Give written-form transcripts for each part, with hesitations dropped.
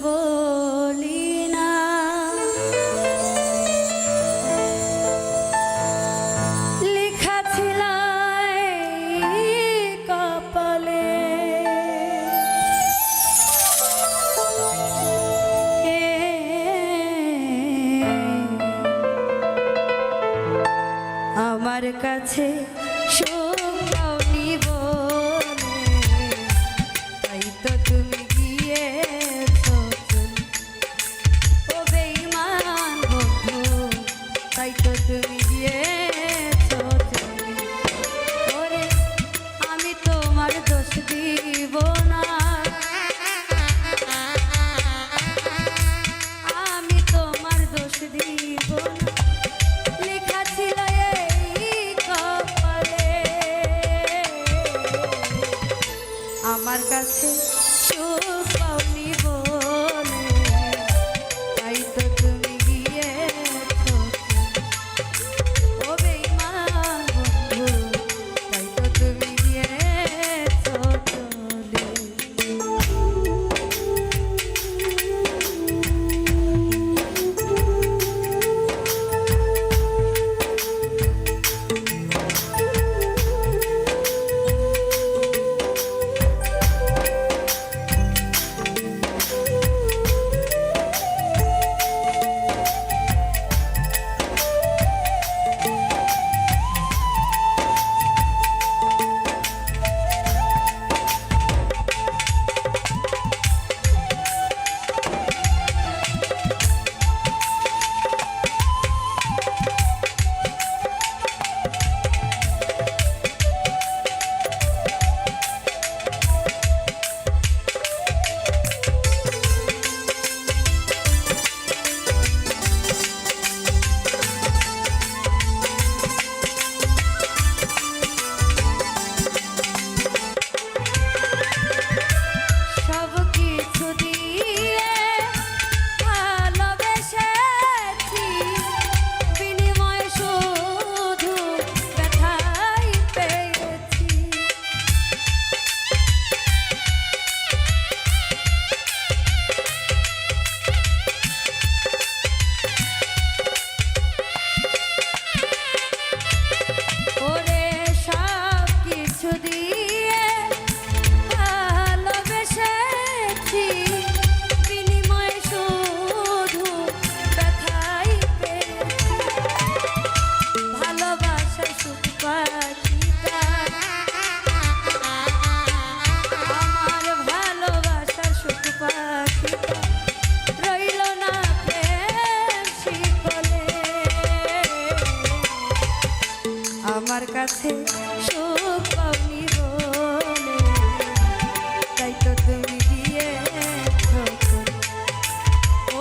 বলি না, লেখা ছিল কপালে, আমার কাছে সুখ পাওনি বলে তাই তো তুমি গিয়েছো চলে। ও বেঈমান বন্ধু, তাই তো তুমি গিয়েছো চলে। ওরে আমি তোমার দোষ দিব না, আমি তোমার দোষ দিব না, লেখা ছিল আমার কাছে সুখ পাওনি বলে তাই তো তুমি গিয়েছো। ও বেঈমান বন্ধু, তাই তো তুমি গিয়েছো চলে। আমার কাছে সুখ পাওনি বলে তাই তো তুমি গিয়েছো চলে। ও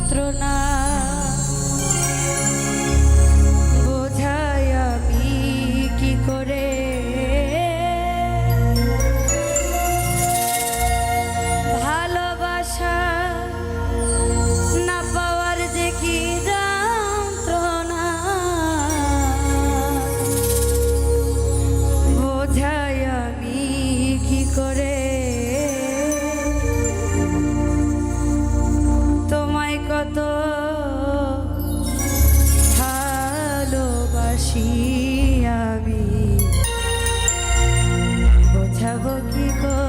যন্ত্রণা বোঝাই আমি কি করে ভালোবাসা না পাওয়ার যে কি যন্ত্রণা বোঝাই আমি কি করে তোমায় কত ভালোবাসি আমি বোঝাবো কি করে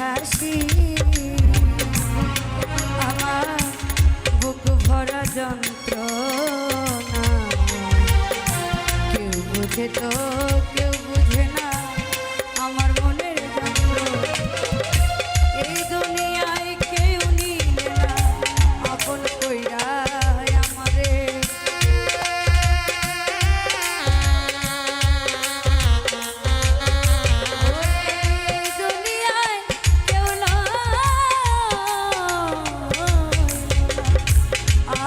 হাসি আমার বুক ভরা যন্ত্রণা কেউ বুঝে তো কেউ বুঝে না আমার মনের যন্ত্রণা এই দুনিয়ায় কেউ নিলে না আপন কইরা আমারে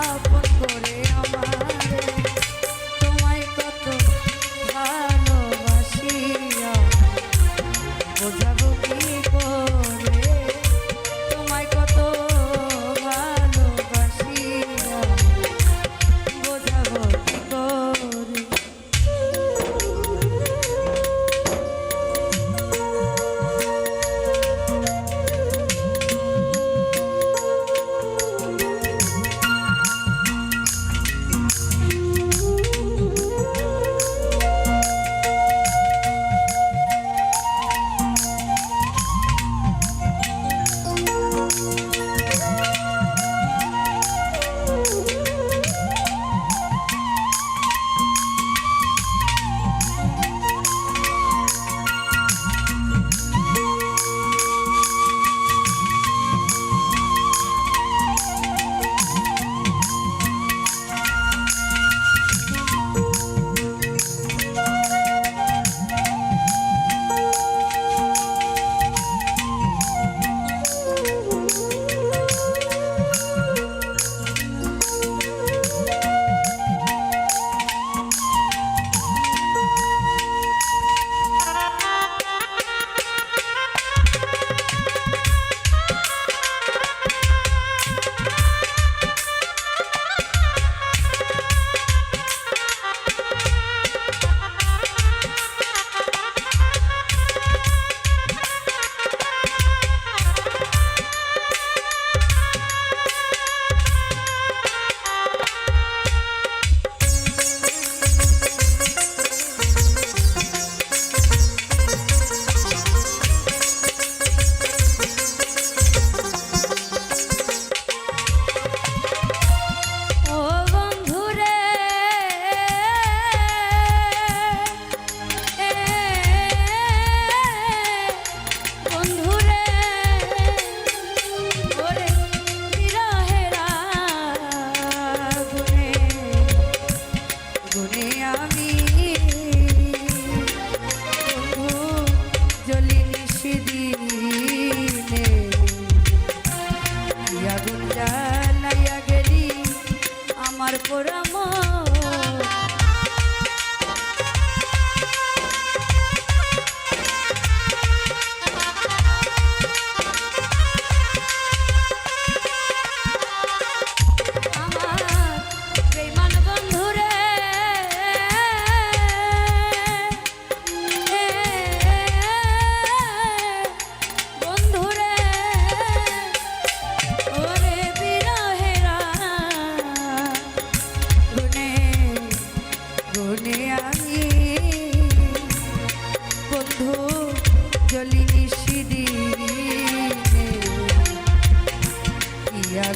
আপন করে আমারে তোমায় কত ভালোবাসি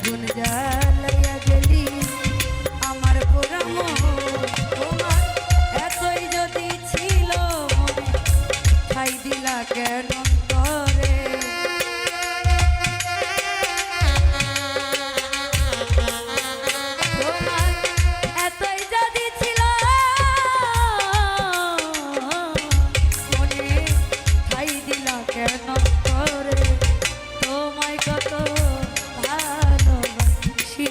আগুন জ্বালাইয়া গেলি আমার পোড়া মন তোমার এতই যদি ছিল মনে ঠাই দিলা কেন করে তোমার এতই যদি ছিল মনে ঠাই দিলা কেন করে তোমায় কত ভালোবাসি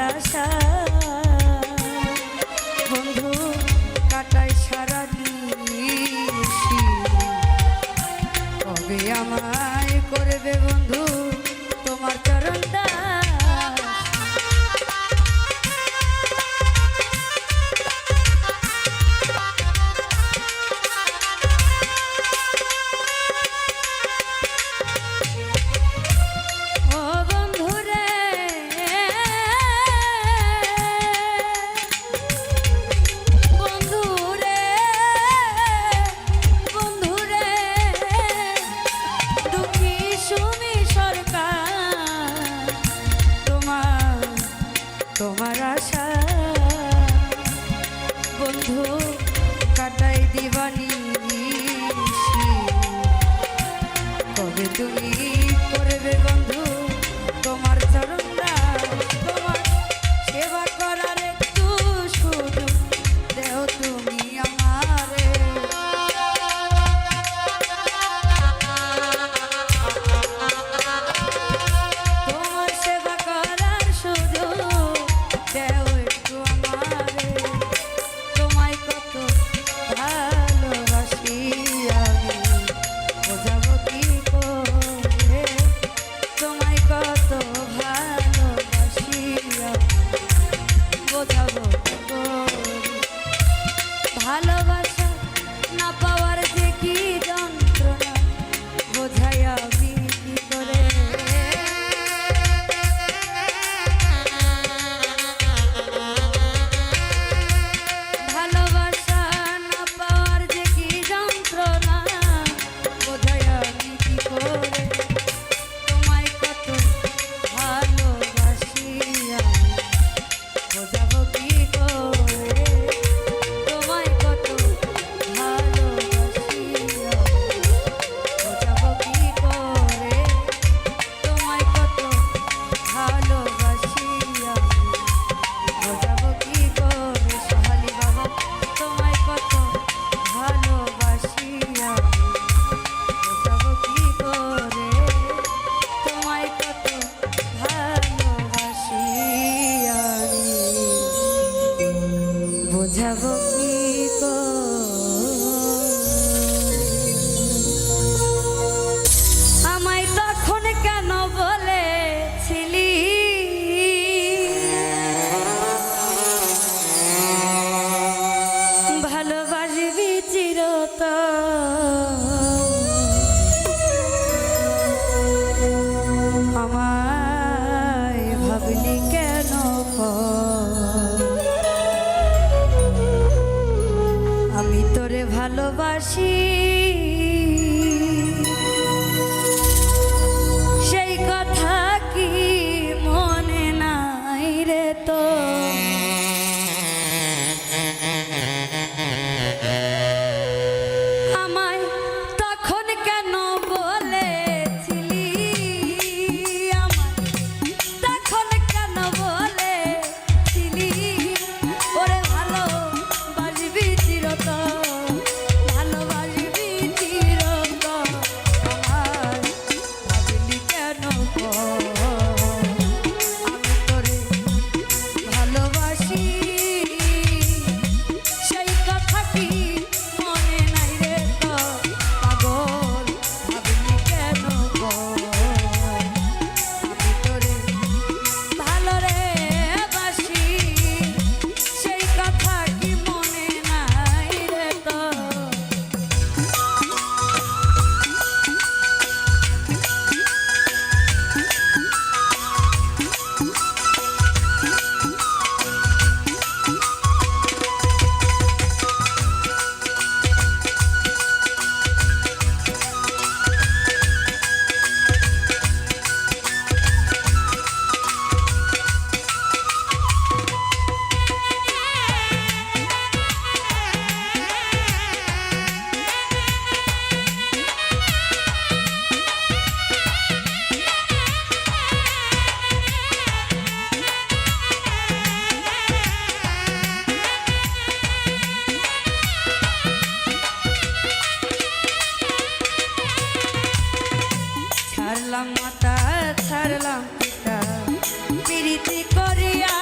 আশা বন্ধু কাটাই সারা নিশি কবে আমায় করবে বন্ধু তোমার চরণ দাস ও বন্ধু রে বন্ধু রে বন্ধু রে দুঃখী সুমি সরকার তোমার আশা বন্ধু কাটাই দিবানি কবে তুমি করবে বন্ধু তোমার চরণ দাস তোমার সেবা করার একটু সুযোগ দেও তুমি আমারে তোমার সেবা করার সুযোগ দেও একটু আমারে তোমায় কত ভালোবাসি আমি বোঝাবো কি করে তোমায় কত ভালোবাসি বোঝাবো কি করে ভালোবাসা না পাওয়ার যে কি যন্ত্রণা বোঝাই আমি কি করে ভালোবাসা না পাওয়ার যে কি যন্ত্রণা বোঝাই আমি কি করে তোমায় কত ভালোবাসি আমি বোঝাবো কি করে তোমায় কত ভালোবাসি আমি বোঝাবো কি করে তোমায় কত ভালোবাসি আমি বোঝাবো কি করে সোহালি বাবা তোমায় কত ভালোবাসি আমি বোঝাবো কি করে তোমায় কত ভালোবাসি আমি বোঝাবো কি আমায় তখন কেন বলেছিলি ভালোবাসবি চিরতন আমায় ভাবলি কেন আমি তোরে ভালোবাসি সেই কথা কি মনে নাই রে তো আমায় তখন কেন বলেছিলি আমায় তখন কেন বলেছিলি ওরে ভালোবাসবি চিরতন ভালোবাসবি চিরতন আমায় ভাবলি কেন আমি তোরে ভালোবাসি সেই কথা কি মনে নাই রে তো পাগল ভাবলি কেন আমি তোরে ভালো রে বাসি সেই কথা কি মনে নাই রে তো ছাড়লাম মাতা ছাড়লাম পিতা প্রীতি করিয়া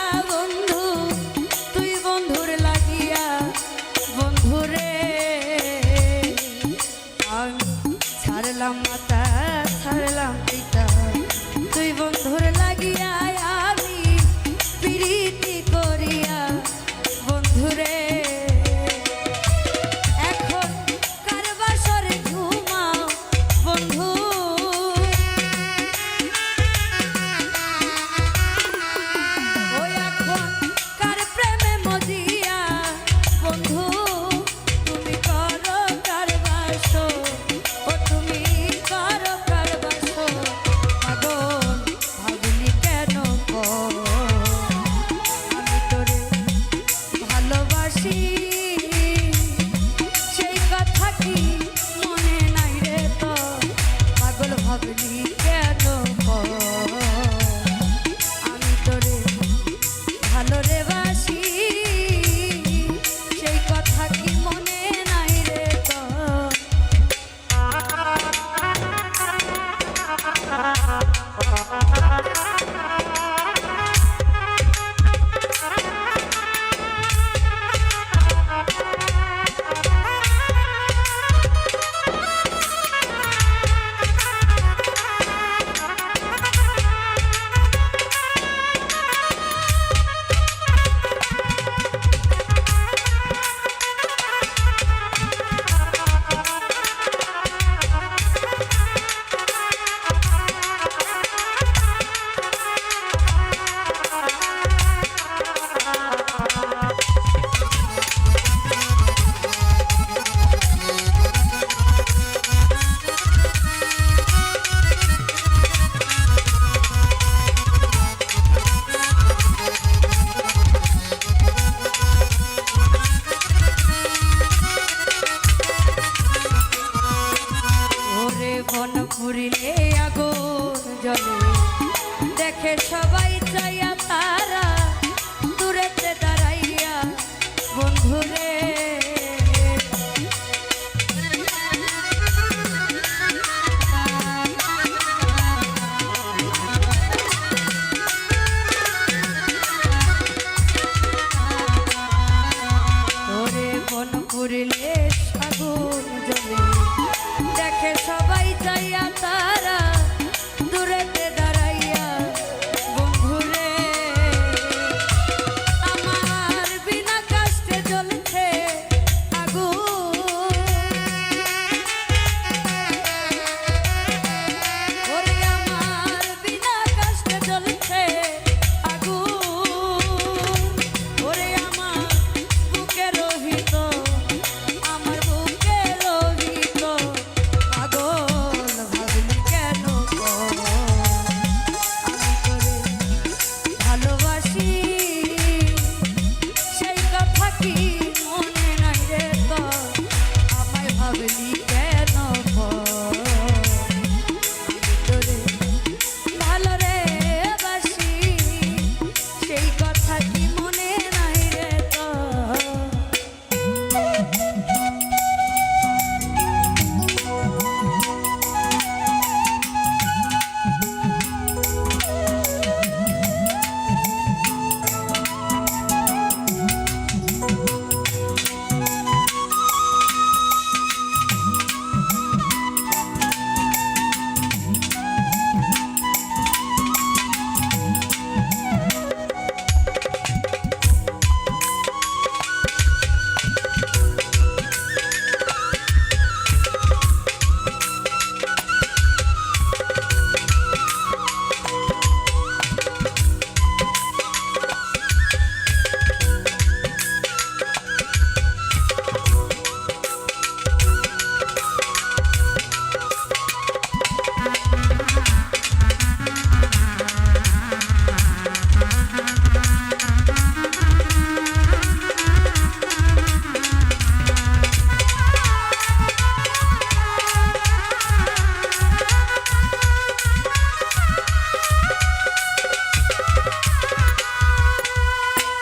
যাইয়া তারা দূরেতে দাঁড়াইয়া বন্ধুরে ওরে বন পুরিলে আগুন জ্বলে দেখে সবাই যাইয়া তারা দূরেতে দাঁড়াইয়া বন্ধুরে আমার বিনা কষ্টে জ্বলছে আগুন ওরে আমার বিনা কষ্টে জ্বলছে আগুন ওরে আমার বুকে রহিত আমার বুকে রহিত পাগল ভাবলি কেন গো? আমি তোরে ভালোবাসি সেই কথা কি মনে নাই রে তোর আমায় ভাবলি কেন গো? আমি তোরে ভালো রে বাসি সেই কথা কি মনে নাই রে তোর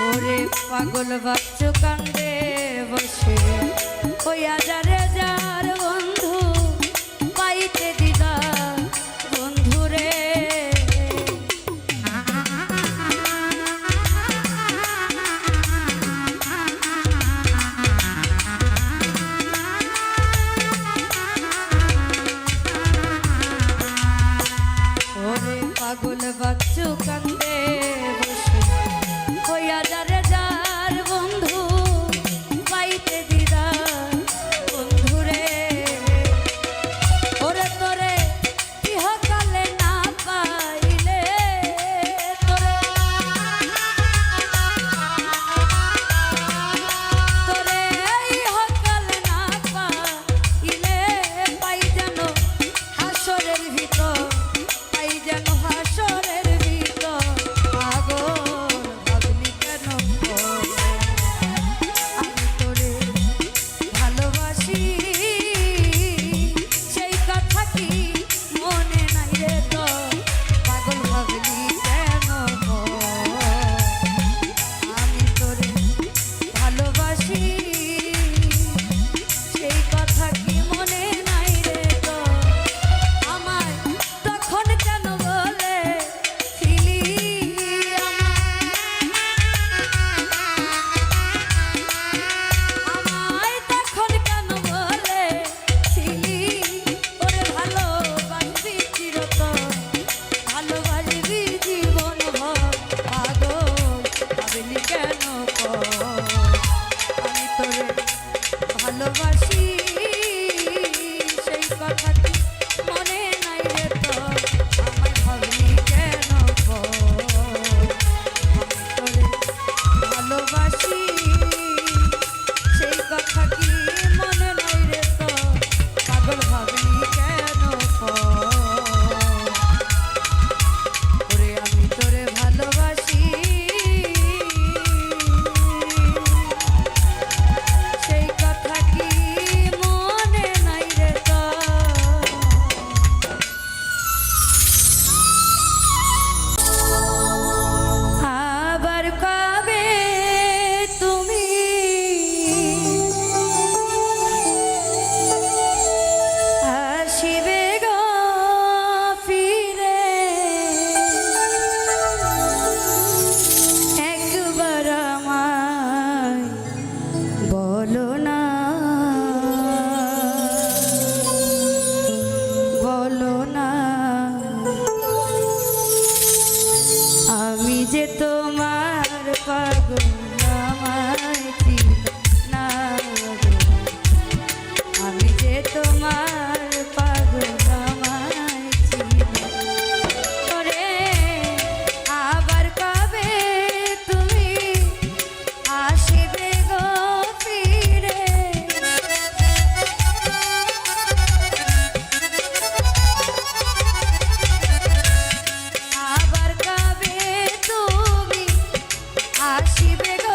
ওরে পাগল বাচ্চু কান্দে বসে হইয়া যারে যার বন্ধু পাইতে দিদা বন্ধুরে ওরে পাগল বাচ্চু কান্দে বসে হইয়া যারে যার বন্ধু পাইতে দিদা বন্ধু যে তোমার পাগল আমায় ছিল না গো। আমি যে তোমার পাগল আমায় ছিল ওরে আবার কবে তুমি আসবে গো ফিরে আবার কবে তুমি আসিবে গো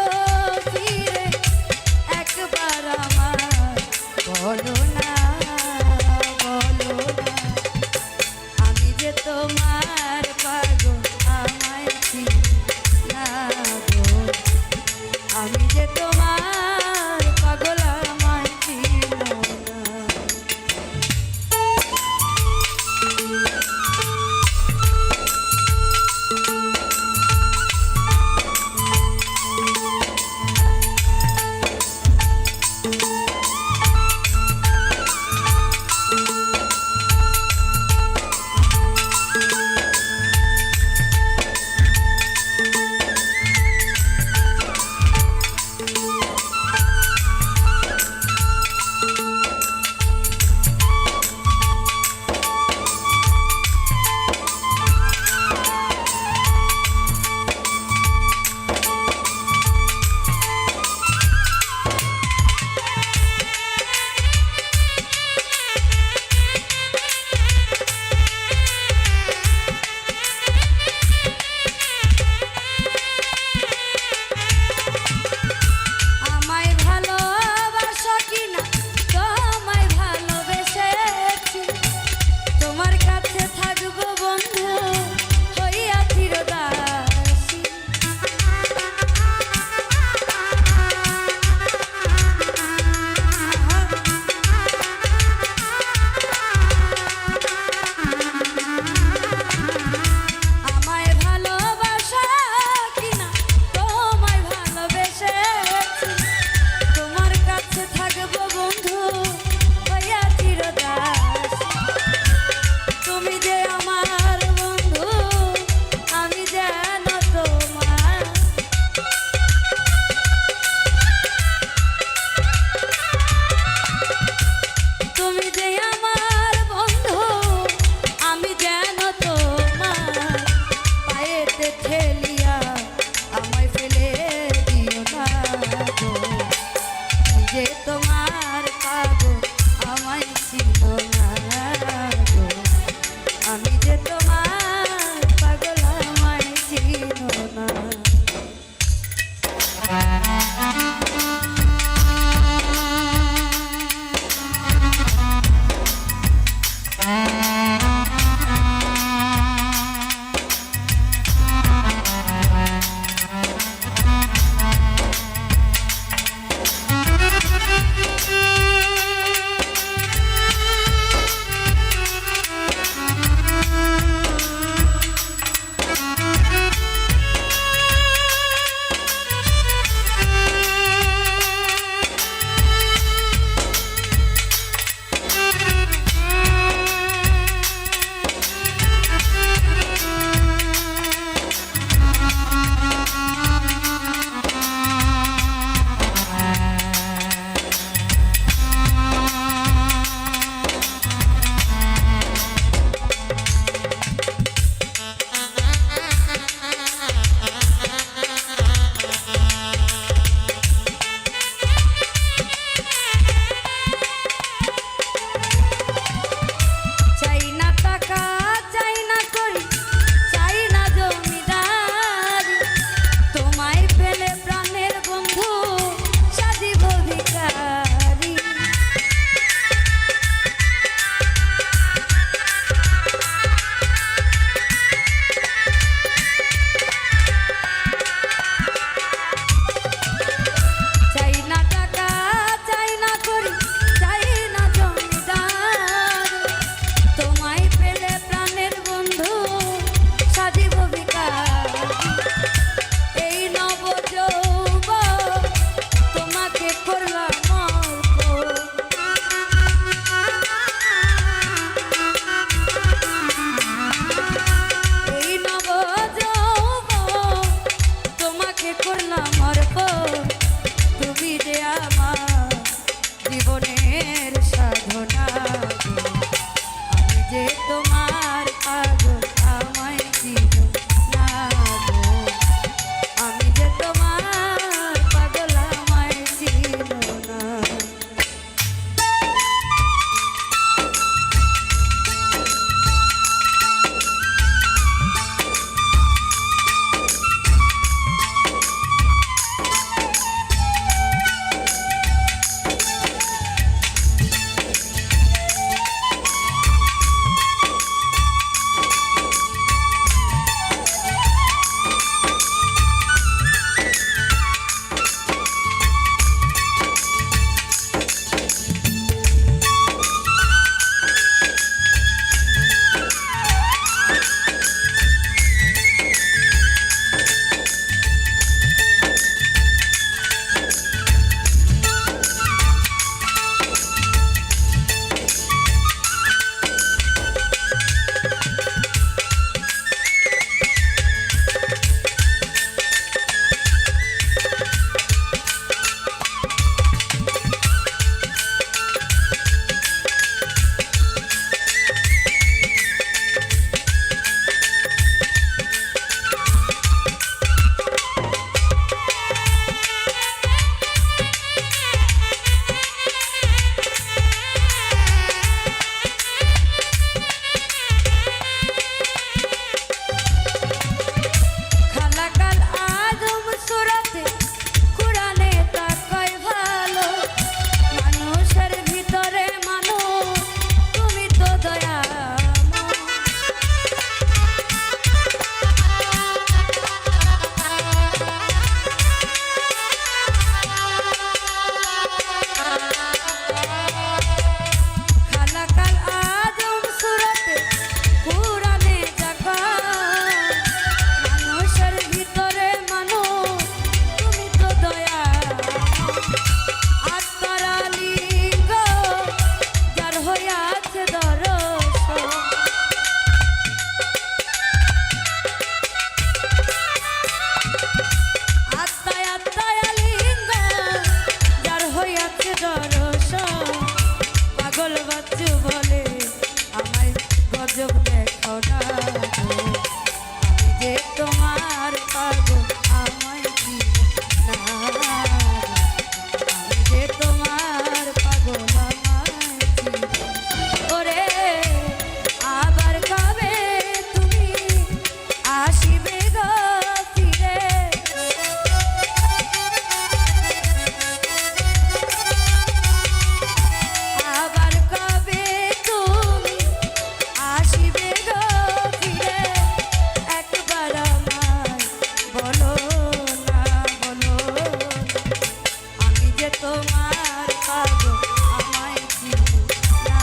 তোমার পাগল আমায় চিনো না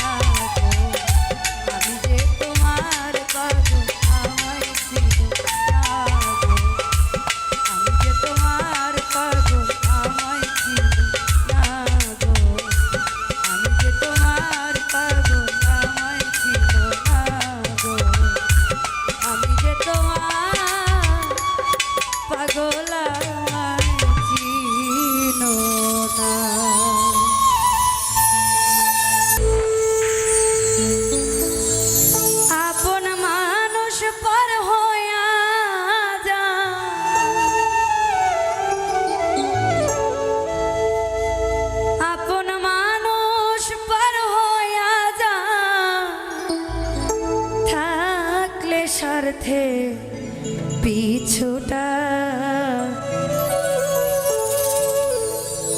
গো আমি যে তোমার পাগল আমায় চিনো না গো আমি যে তোমার পাগল আমায় চিনো না গো আমি যে তোমার পাগল আমায় চিনো না গো আমি যে তোমার পাগল আমায় চিনো না। আপন মানুষ পর হইয়া যায় আপন মানুষ পর হইয়া যায় থাকলে স্বার্থে পিছুটা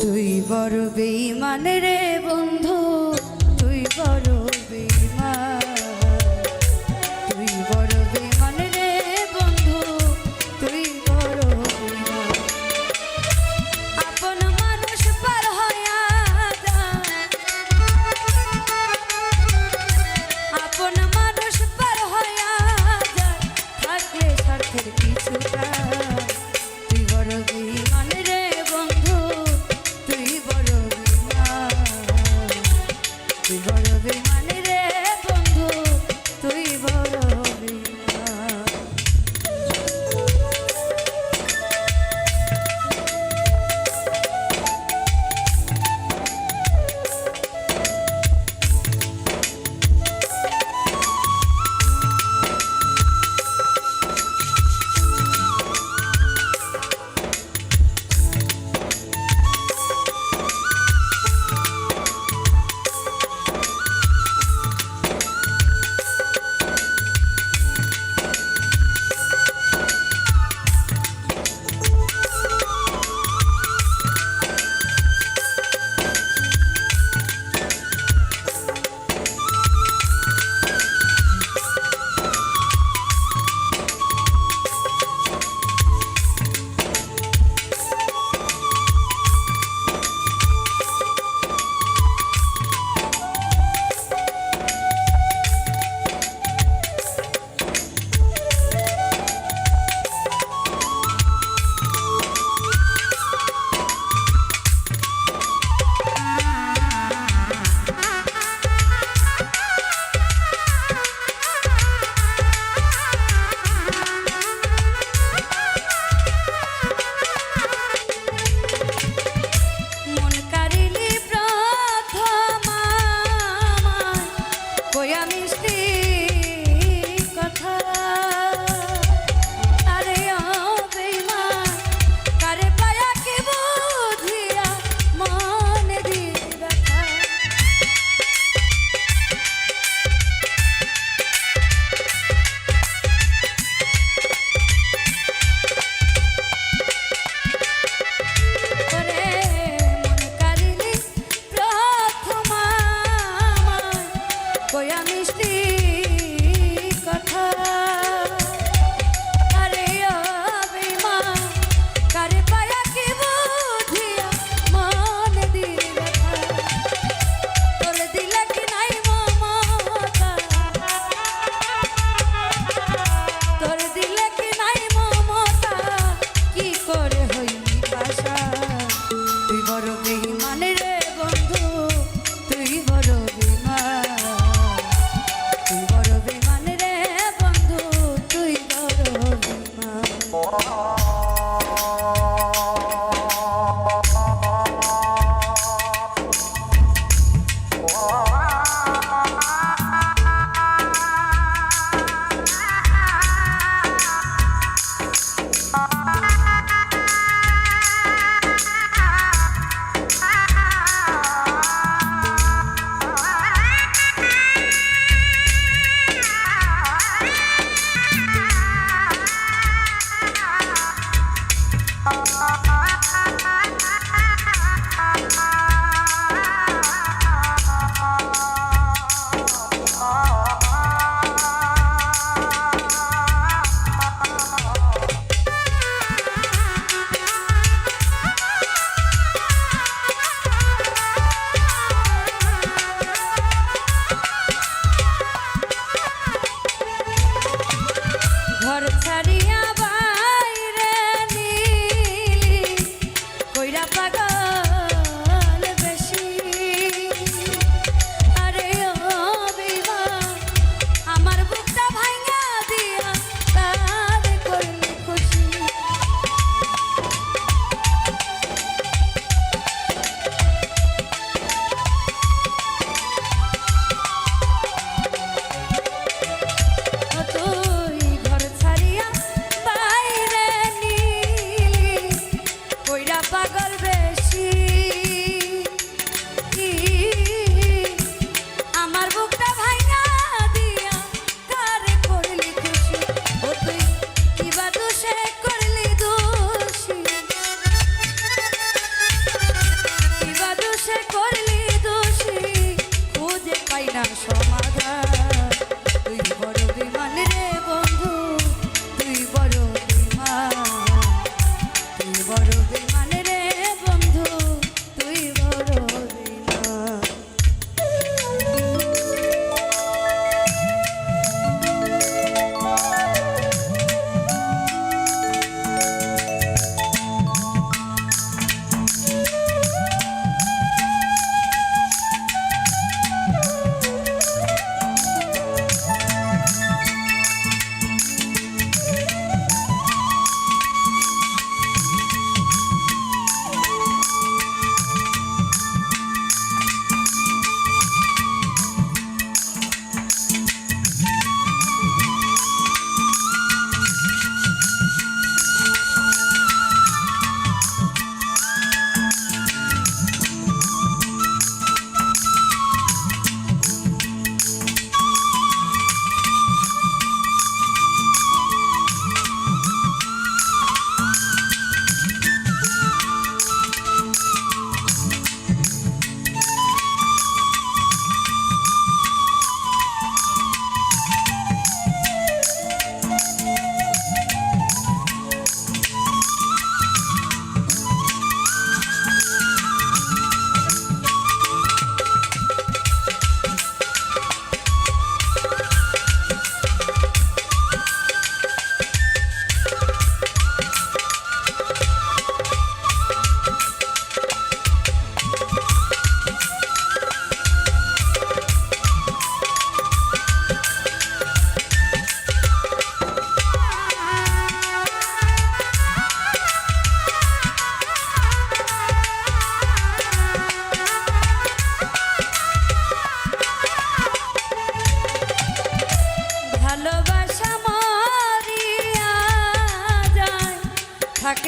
তুই বড় বেঈমান রে বন্ধু তুই বড় বেঈমান তুই বড় বেঈমান রে বন্ধু তুই বড় বেঈমান আপন মানুষ পার হইয়া যায় আপন মানুষ পার হইয়া যায় থাকলে স্বার্থের কিছুটা তুই বড় বেঈমান রে বন্ধু তুই বড় বেঈমান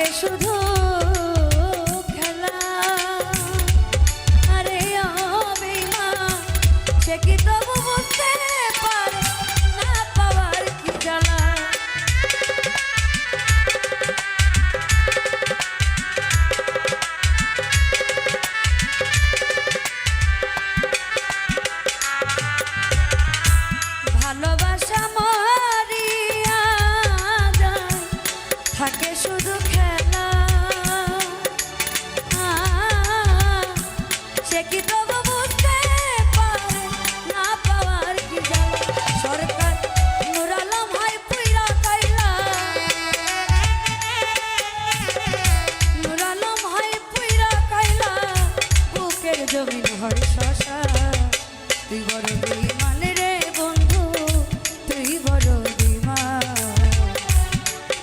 থাকে শুধু খেলা। আরে অভিমান সে কি তবু বুঝতে পারে না পাওয়ার কি জ্বালা। ভালোবাসা মরিয়া যায় থাকে শুধু খেলা। সে কি তবু বুঝতে পারে না পাওয়ার কি জ্বালা। সরকার নূর আলম হয় পুইরা কাইলা, নূর আলম হয় পুইরা কাইলা, বুকের জমিন হয় শশা। তুই বড় বেঈমান রে বন্ধু, তুই বড় বেঈমান,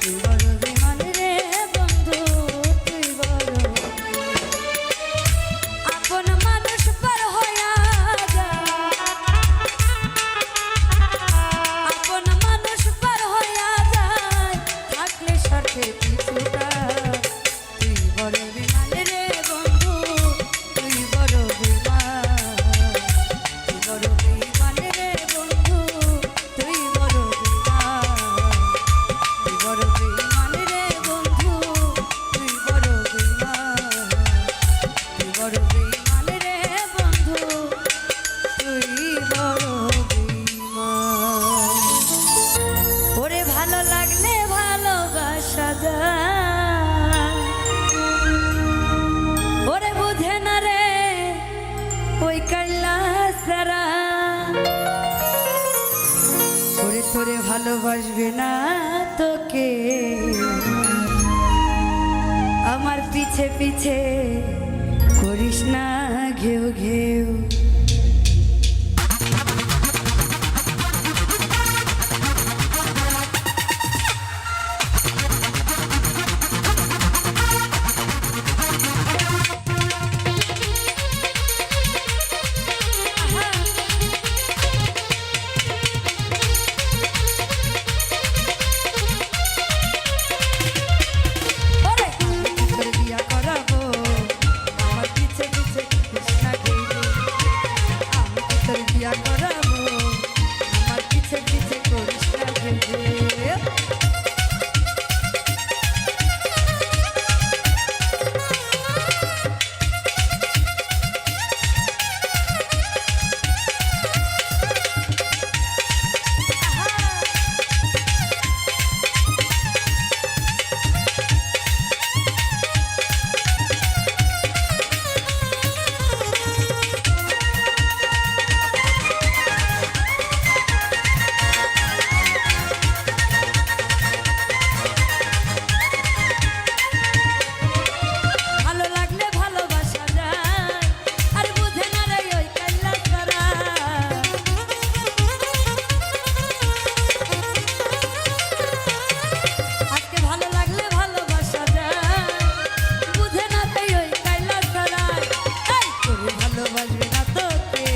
তুই বড় বেঈমান রে বন্ধু, তুই বড়। আপন মানুষ পার হইয়া যায়, আপন মানুষ পার হইয়া যায়, থাকলে সাথে পিছুটা। তুই বড় বেঈমান রে বন্ধু, তুই বড় বেঈমান, তুই বড় বেঈমান রে বন্ধু, তুই বড় বেঈমান, তুই বড় বেঈমান রে বন্ধু, তুই বড় বেঈমান, তুই বড় বেঈমান রে বন্ধু, তুই বড় বেঈমান। ওরে ভালো লাগলে ভালোবাসা যায়, ওরে বুঝে না রে ওই কাইলা সারা। ওরে তোরে ভালোবাসবে না তোকে, আমার পিছে পিছে করিস না ঘেউ ঘেউ। ওরে তোরে বিয়া করাবো, আমার পিছে পিছে করিস না ঘেউ ঘেউ। আমি তোরে বিয়া করাবো, আমার পিছে পিছে করিস না ঘেউ ঘেউ। ভালো লাগলে ভালোবাসা যায়, আর বুঝে না রে ওই কাইলা সারা। আজকে ভালো লাগলে ভালোবাসা যায়, বুঝে না রে ওই কাইলা সারা। এই তোরে ভালোবাসবে না তোকে,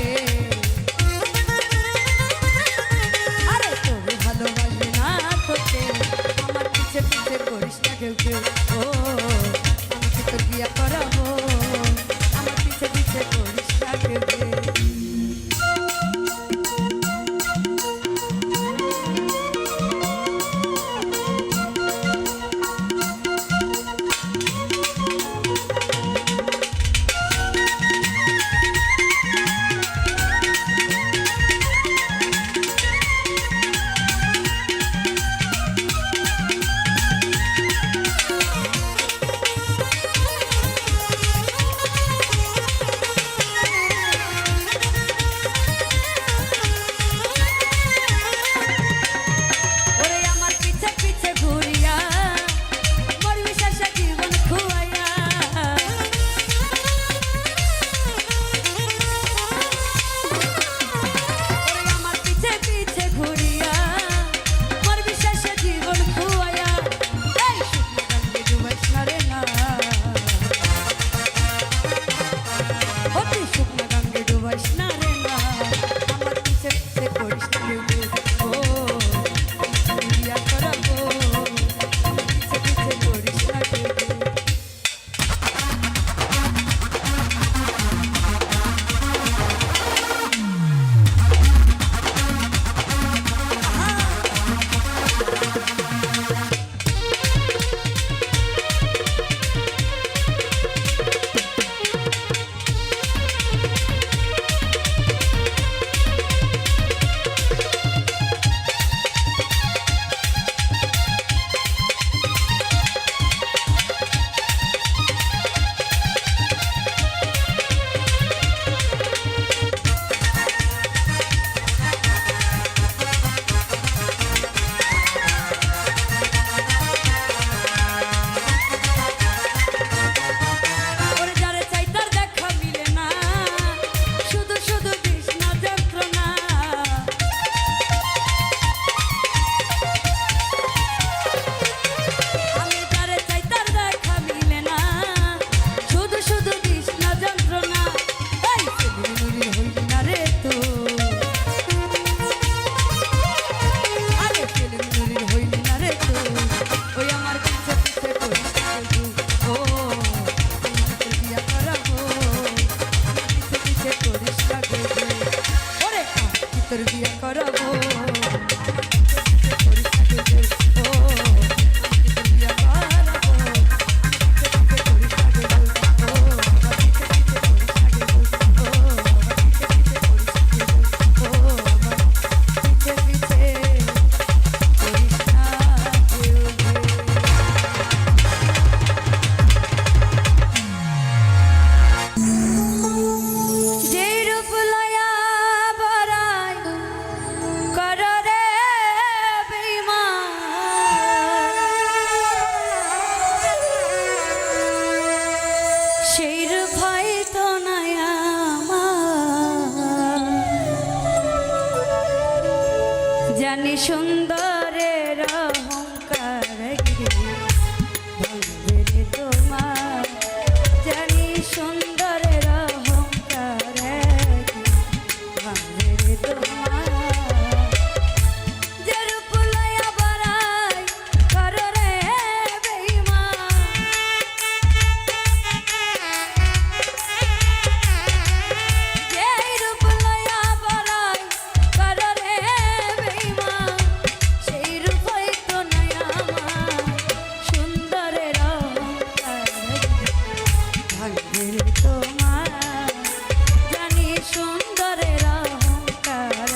আরে তোরে ভালোবাসবে না তোকে, আমার পিছে পিছে করিস না কেউ কেউ। ও আমি তোর বিয়া করাবো, আমার পিছে পিছে করিস না কেউ কেউ। সুন্দরের অহংকার ভাঙবে রে তোমার, জানি সুন্দরের অহংকার ভাঙবে রে তোমার। যে রূপ লইয়া বড়াই করো রে বেঈমান, যে রূপ লইয়া বড়াই করো রে বেঈমান, সেই রূপ হইতো নাই আমার সুন্দরের অহংকার ভাঙবে রে তোমার, জানি সুন্দরের অহংকার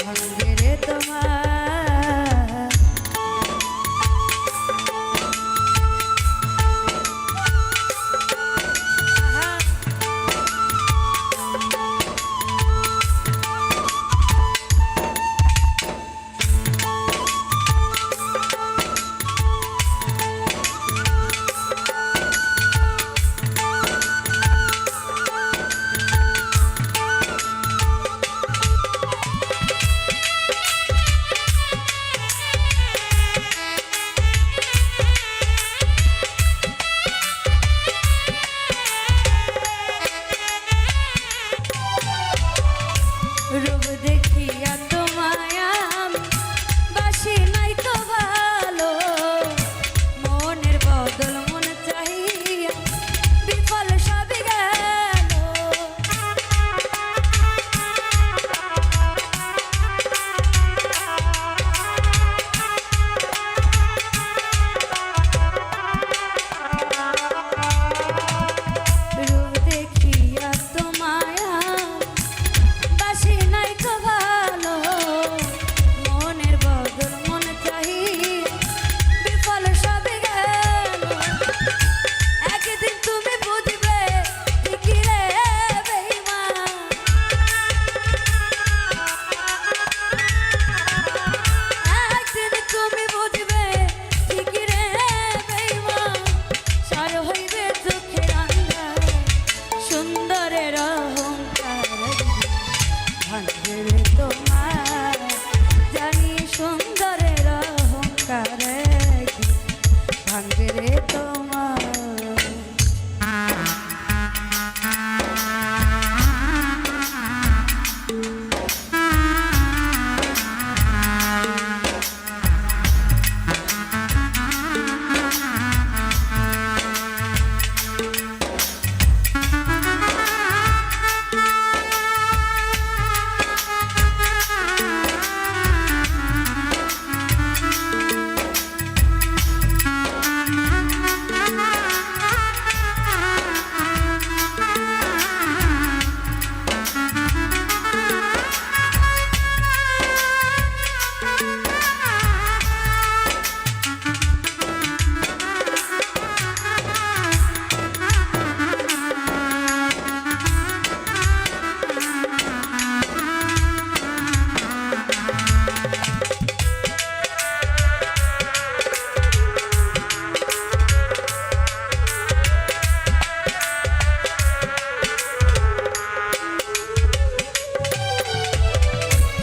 ভাঙবে রে তোমার। রূপ দেখিয়া তোমায় আমি বাসি নাই তো ভালো, মনের বদল মন চাহিয়া বিফল সবই গেল। রূপ দেখিয়া তোমায় বাসি নাই তো ভালো, মনের বদল মন চাহি বিফল সবই গেল। একদিন তুমি বুঝবে ঠিকই রে বেঈমান, একদিন তুমি বুঝবে ঠিকই রে বেঈমান, সার হইবে চোখের আন্ধার সুন্দরের অহংকার ভাঙবে রে তোমার, জানি সুন্দরের অহংকার ভাঙবে রে তোমার।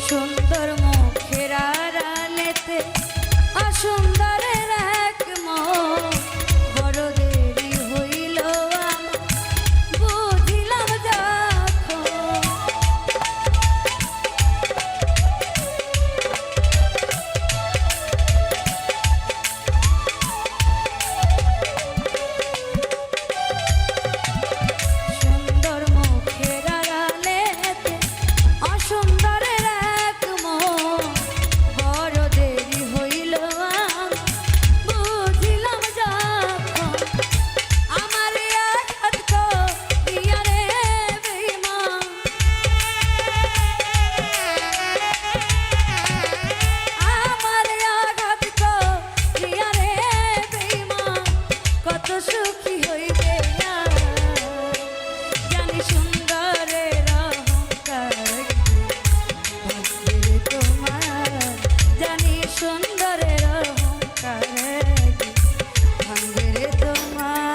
সুন্দর মুখের আড়ালেতে অসুন্দরের এক মন, বড় দেরি হইল আমার বুঝিলাম যখন। সুন্দর মুখের আড়ালেতে অসুন্দরের এক মন, বড় দেরি হইল আমার বুঝিলাম যখন। আমার আঘাত করিয়া রে বেঈমান, আমার আঘাত করিয়া রে বেঈমান, কত সুখী হইবে না জানি সুন্দরের অহংকার ভাঙবে রে তোমার, জানি সুন্দরের অহংকার ভাঙবে রে তোমার।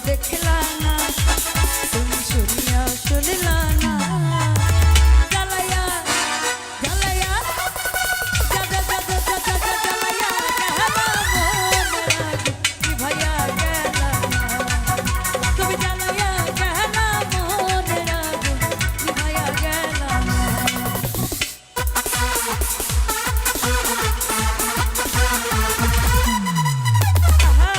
দেখলা না তুমি শুনিয়া শুনলা না জ্বালাইয়া জ্বালাইয়া জাদা জাদা জাদা জ্বালাইয়া গেলা মনের আগুন নিভাইয়া গেলা না তুমি জ্বালাইয়া গেলা মনের আগুন নিভাইয়া গেলা না আহা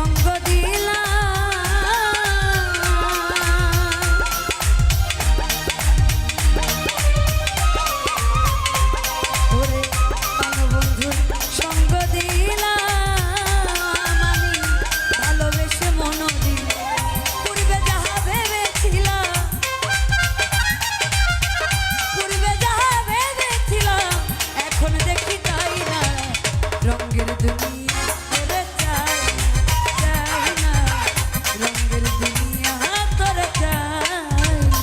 সঙ্গ দিলাম ওরে প্রাণবন্ধুর সঙ্গ দিলাম আমি ভালোবেসে মন দিলাম পূর্বে যাহা ভেবেছিলাম পূর্বে যাহা ভেবেছিলাম এখন দেখি তাই না রঙের দুনিয়া তোরে চাই চাই না রঙের দুনিয়া তোরে চাই না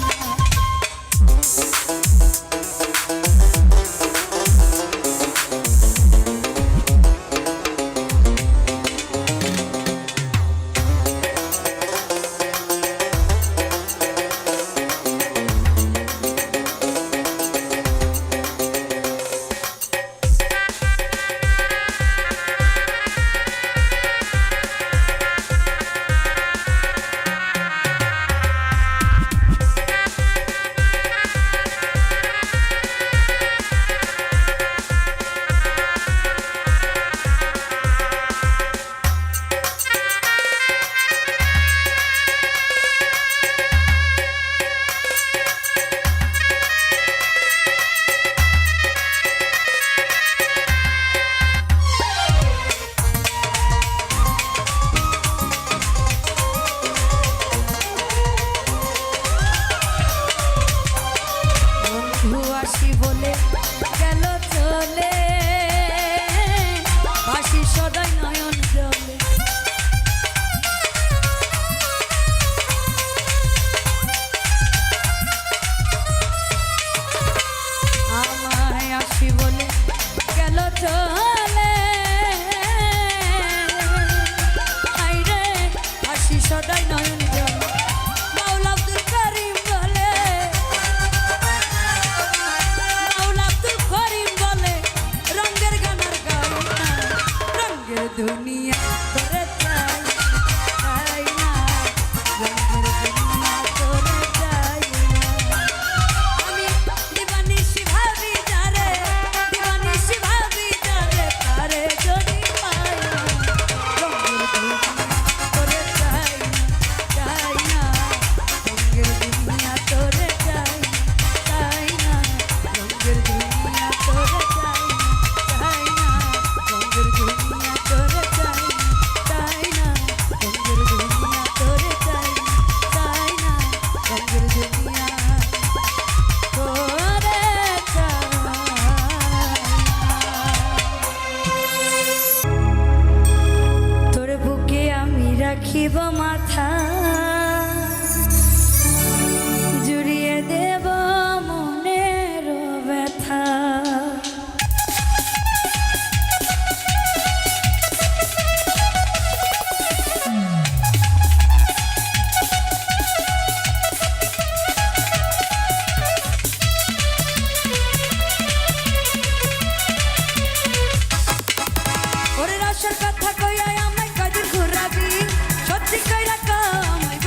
আসি বলে গেল চলে বাসি সদাই নয়ন জলে আমায় আসি বলে গেল চলে আইরে বাসি সদাই নয়ন জলে মাওলা আব্দুল করিম বলে দুনিয়া তোরে চাই চাই না রঙের দুনিয়া তোরে চাই না আমি দিবানিশি ভাবি যারে দিবানিশি ভাবি যারে তারে যদি পাই না রঙের দুনিয়া তোরে চাই না রঙের দুনিয়া তোরে চাই না রঙের দুনিয়া তোরে চাই না রঙের দুনিয়া তোরে চাই না রঙের দুনিয়া তোরে চাই না রঙের দুনিয়া তোরে চাই তোর বুকে আমি রাখিব মাথা জুড়িয়ে দেব মনের ব্যথা ওরে রসের কথা কইয়া আমায় কদিন ঘুরাবি সত্যি কইরা আমায়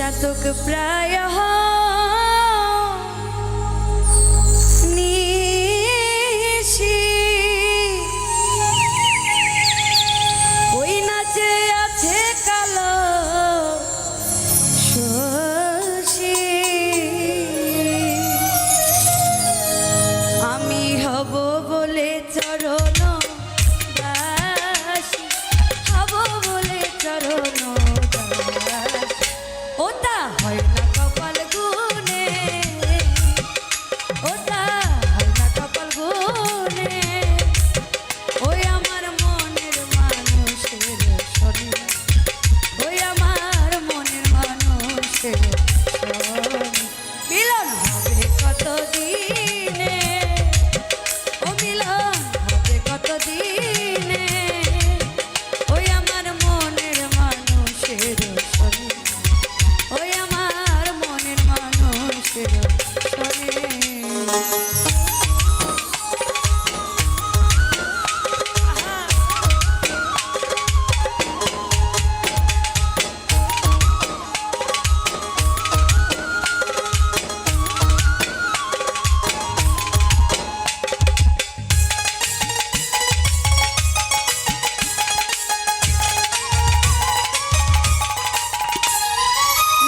চাতক প্রায় নিশি ওই নাচে আছে কালো শশী আমি হব বলে চরণ দাসী হব বলে চরণ ওটা হয় না কপাল গুনে ওটা হয় না কপাল গুনে ওই আমার মনের মানুষের শনি ওই আমার মনের মানুষের শনি মিলন হবে কত দিনে ও মিলন হবে কত দিনে ওই আমার মনের মানুষের শনি ওই আমার মনের মানুষের শনি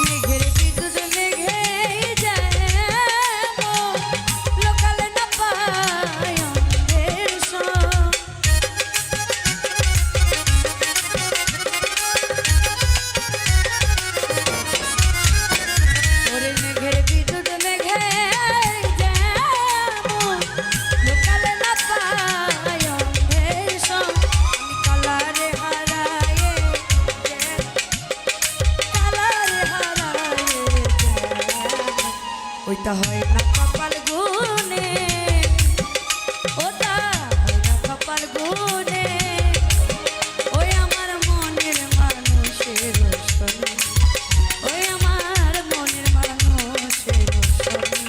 মেঘের বিদ্যুৎ মেঘে যায় লোকালে না পায় অন্ধের সঙ্গ ওরে মেঘের বিদ্যুৎ মেঘে যায় লোকালে না পায় অন্ধের সঙ্গ আমি কালারে হারায়ে কালারে হারায়ে ওইটা হয় না কপাল গুনে ওটা হয় না কপাল গুনে ওই আমার মনের মানুষের শনি ওই আমার মনের মানুষের শনি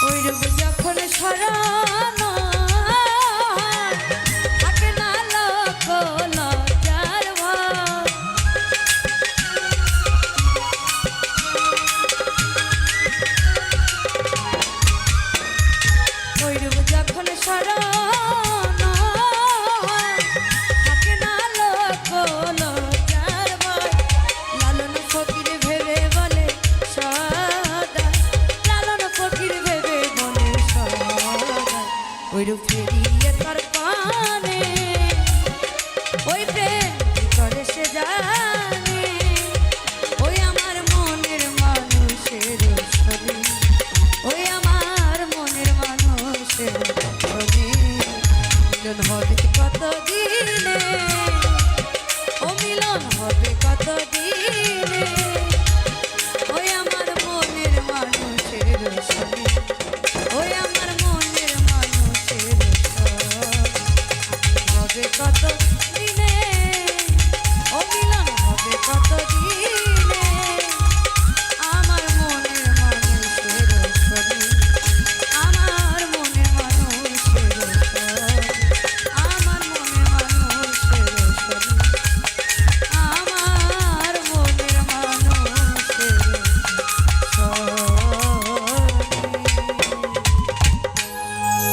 ওইরূপ যখন স্মরণ থাকে না লোক লজ্জার ভয় ওইরূপ যখন স্মরণ থাকে না লোক লজ্জার ভয় লালন ফকির ভেবে বলে সদা লালন ফকির ভেবে বলে সদা ওইরূপ ফিরিয়ে তার পানে ওই প্রেম কি করে সে জানে ওই আমার মনের মানুষের শনি ওই আমার মনের মানুষের শনি মিলন হবে কত দিনে ও মিলন হবে কত